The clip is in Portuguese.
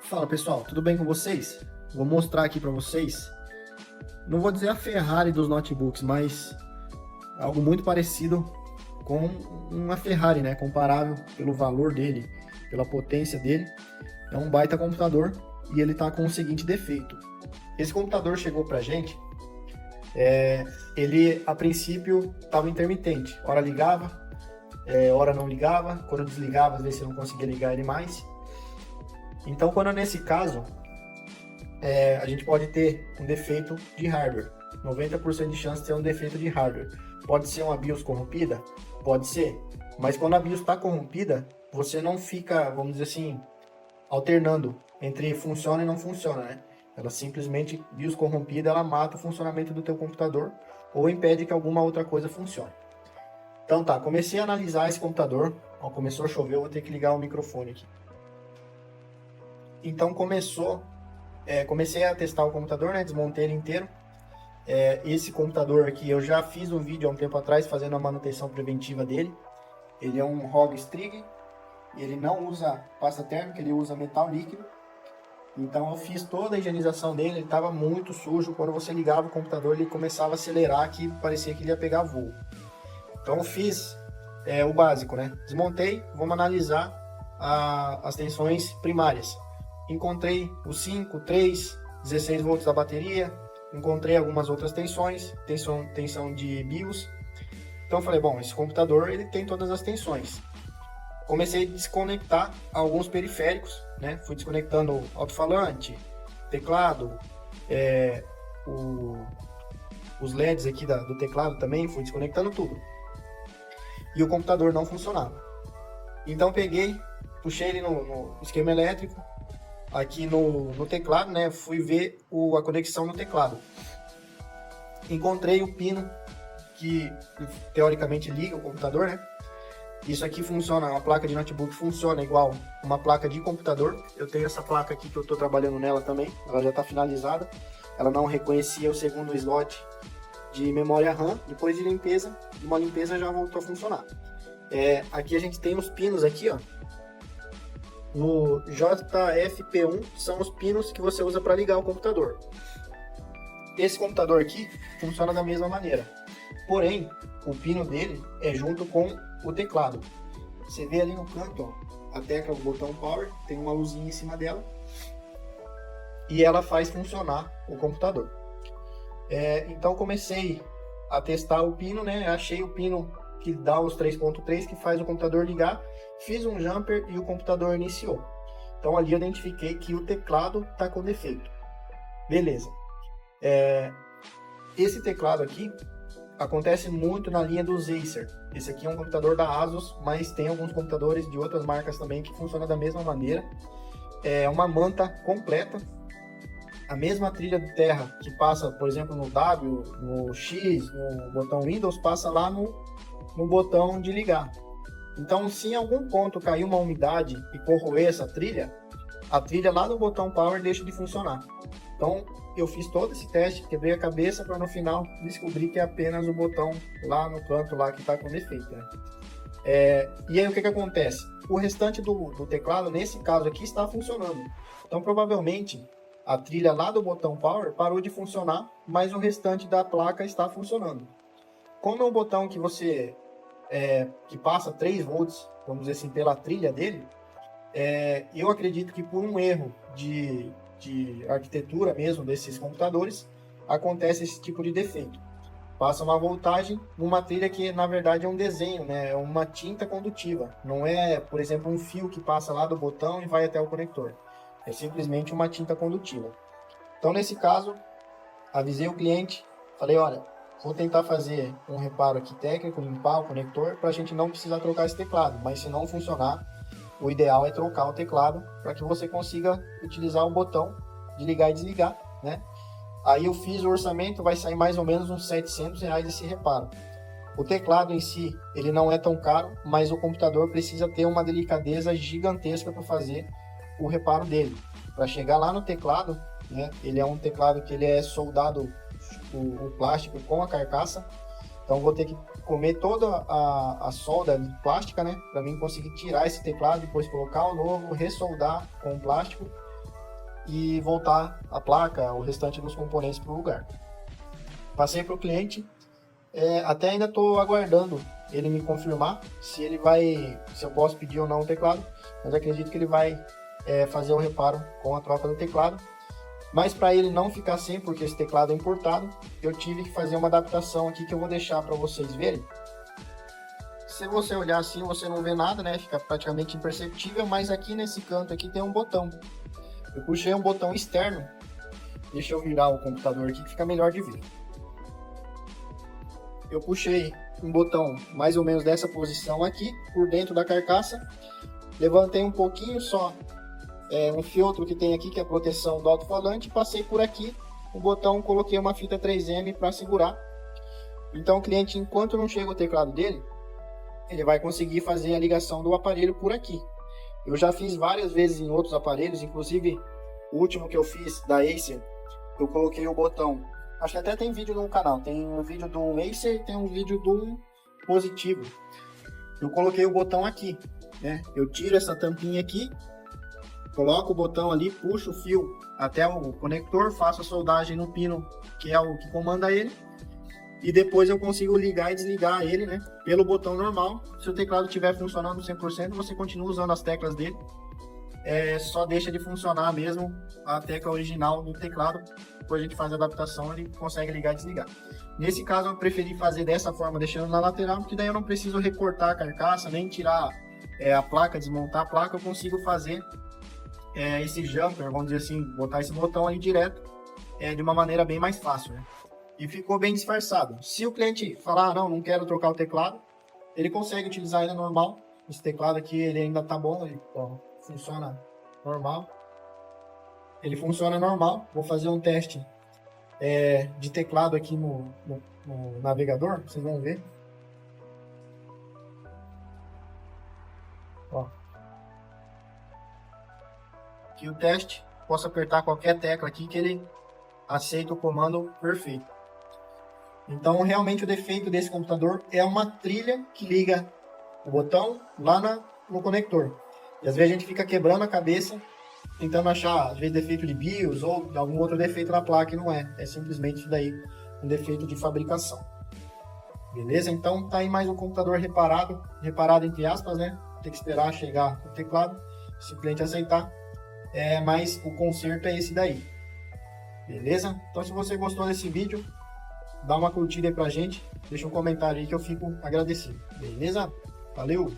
Fala pessoal, tudo bem com vocês? Vou mostrar aqui para vocês, não vou dizer a Ferrari dos notebooks, mas algo muito parecido com uma Ferrari, né? Comparável pelo valor dele, pela potência dele. É um baita computador e ele está com o seguinte defeito. Esse computador chegou pra gente, ele a princípio estava intermitente, hora ligava, hora não ligava, quando desligava às vezes você não conseguia ligar ele mais. Então, quando nesse caso, a gente pode ter um defeito de hardware. 90% de chance de ter um defeito de hardware. Pode ser uma BIOS corrompida? Pode ser. Mas quando a BIOS está corrompida, você não fica, vamos dizer assim, alternando entre funciona e não funciona, né? Ela simplesmente, BIOS corrompida, ela mata o funcionamento do teu computador ou impede que alguma outra coisa funcione. Então tá, comecei a analisar esse computador. Ó, começou a chover, eu vou ter que ligar o microfone aqui. Então comecei a testar o computador, né? Desmontei ele inteiro. Esse computador aqui eu já fiz um vídeo há um tempo atrás fazendo a manutenção preventiva dele. Ele é um ROG Strix, ele não usa pasta térmica, ele usa metal líquido. Então eu fiz toda a higienização dele, ele estava muito sujo. Quando você ligava o computador ele começava a acelerar, que parecia que ele ia pegar voo. Então eu fiz o básico, né? Desmontei, vamos analisar as tensões primárias. Encontrei o 5, 3, 16 volts da bateria, encontrei algumas outras tensões, tensão de BIOS. Então eu falei, bom, esse computador ele tem todas as tensões. Comecei a desconectar alguns periféricos, né? Fui desconectando alto-falante, teclado, os LEDs aqui do teclado também, fui desconectando tudo. E o computador não funcionava. Então peguei, puxei ele no esquema elétrico, aqui no teclado, né? Fui ver a conexão no teclado. Encontrei o pino que teoricamente liga o computador, né? Isso aqui funciona, a placa de notebook funciona igual uma placa de computador. Eu tenho essa placa aqui que eu estou trabalhando nela também, ela já está finalizada. Ela não reconhecia o segundo slot de memória RAM. Depois de uma limpeza já voltou a funcionar. Aqui a gente tem os pinos aqui, ó. No JFP1 são os pinos que você usa para ligar o computador. Esse computador aqui funciona da mesma maneira, porém o pino dele é junto com o teclado. Você vê ali no canto, ó, a tecla do botão Power, tem uma luzinha em cima dela e ela faz funcionar o computador. Então comecei a testar o pino, né? Achei o pino que dá os 3.3 que faz o computador ligar, fiz um jumper e o computador iniciou. Então ali eu identifiquei que o teclado está com defeito. Beleza. Esse teclado aqui acontece muito na linha dos Acer. Esse aqui é um computador da Asus, mas tem alguns computadores de outras marcas também que funcionam da mesma maneira. É uma manta completa. A mesma trilha de terra que passa, por exemplo, no W, no X, no botão Windows, passa lá no botão de ligar. Então, se em algum ponto cair uma umidade e corroer essa trilha, a trilha lá no botão Power deixa de funcionar. Então, eu fiz todo esse teste, quebrei a cabeça para no final descobrir que é apenas o botão lá no canto lá que está com defeito, né? E aí o que acontece? O restante do teclado, nesse caso aqui, está funcionando. Então, provavelmente, a trilha lá do botão Power parou de funcionar, mas o restante da placa está funcionando. Como é um botão que que passa 3 volts, vamos dizer assim, pela trilha dele, eu acredito que por um erro de arquitetura mesmo desses computadores, acontece esse tipo de defeito. Passa uma voltagem numa trilha que na verdade é um desenho, né? É uma tinta condutiva. Não é, por exemplo, um fio que passa lá do botão e vai até o conector. É simplesmente uma tinta condutiva. Então nesse caso, avisei o cliente, falei, olha, vou tentar fazer um reparo aqui técnico, limpar o conector, para a gente não precisar trocar esse teclado. Mas se não funcionar, o ideal é trocar o teclado para que você consiga utilizar o botão de ligar e desligar, né? Aí eu fiz o orçamento, vai sair mais ou menos uns R$700 esse reparo. O teclado em si, ele não é tão caro, mas o computador precisa ter uma delicadeza gigantesca para fazer o reparo dele. Para chegar lá no teclado, né? Ele é um teclado que ele é soldado o plástico com a carcaça. Então vou ter que comer toda a solda plástica, né? Para mim conseguir tirar esse teclado, depois colocar o novo, ressoldar com o plástico. e voltar a placa, o restante dos componentes para o lugar. Passei para o cliente, até ainda estou aguardando ele me confirmar se eu posso pedir ou não o teclado, mas acredito que ele vai fazer o reparo com a troca do teclado. Mas para ele não ficar sem, porque esse teclado é importado, eu tive que fazer uma adaptação aqui que eu vou deixar para vocês verem. Se você olhar assim, você não vê nada, né? Fica praticamente imperceptível, mas aqui nesse canto aqui tem um botão. Eu puxei um botão externo. Deixa eu virar o computador aqui que fica melhor de ver. Eu puxei um botão mais ou menos dessa posição aqui, por dentro da carcaça. Levantei um pouquinho só um filtro que tem aqui, que é a proteção do alto-falante. Passei por aqui o botão, coloquei uma fita 3M para segurar. Então o cliente, enquanto não chega o teclado dele, ele vai conseguir fazer a ligação do aparelho por aqui. Eu já fiz várias vezes em outros aparelhos, inclusive o último que eu fiz da Acer, eu coloquei o botão. Acho que até tem vídeo no canal, tem um vídeo do Acer e tem um vídeo do Positivo. Eu coloquei o botão aqui, né? Eu tiro essa tampinha aqui, coloco o botão ali, puxo o fio até o conector, faço a soldagem no pino, que é o que comanda ele. E depois eu consigo ligar e desligar ele, né, pelo botão normal. Se o teclado estiver funcionando 100%, você continua usando as teclas dele. Só deixa de funcionar mesmo a tecla original do teclado. Depois a gente faz a adaptação, ele consegue ligar e desligar. Nesse caso eu preferi fazer dessa forma, deixando na lateral, porque daí eu não preciso recortar a carcaça, nem tirar a placa, desmontar a placa. Eu consigo fazer esse jumper, vamos dizer assim, botar esse botão ali direto, de uma maneira bem mais fácil, né? E ficou bem disfarçado. Se o cliente falar, não quero trocar o teclado, ele consegue utilizar ainda normal. Esse teclado aqui, ele ainda tá bom, ele funciona normal. Ele funciona normal. Vou fazer um teste de teclado aqui no navegador, vocês vão ver. Ó. Aqui o teste, posso apertar qualquer tecla aqui que ele aceita o comando perfeito. Então, realmente, o defeito desse computador é uma trilha que liga o botão lá no conector. E às vezes a gente fica quebrando a cabeça, tentando achar, às vezes, defeito de BIOS ou algum outro defeito na placa, e não é. É simplesmente isso daí, um defeito de fabricação. Beleza? Então, tá aí mais um computador reparado entre aspas, né? Tem que esperar chegar o teclado, se o cliente aceitar. Mas o conserto é esse daí. Beleza? Então, se você gostou desse vídeo, dá uma curtida aí pra gente, deixa um comentário aí que eu fico agradecido. Beleza? Valeu!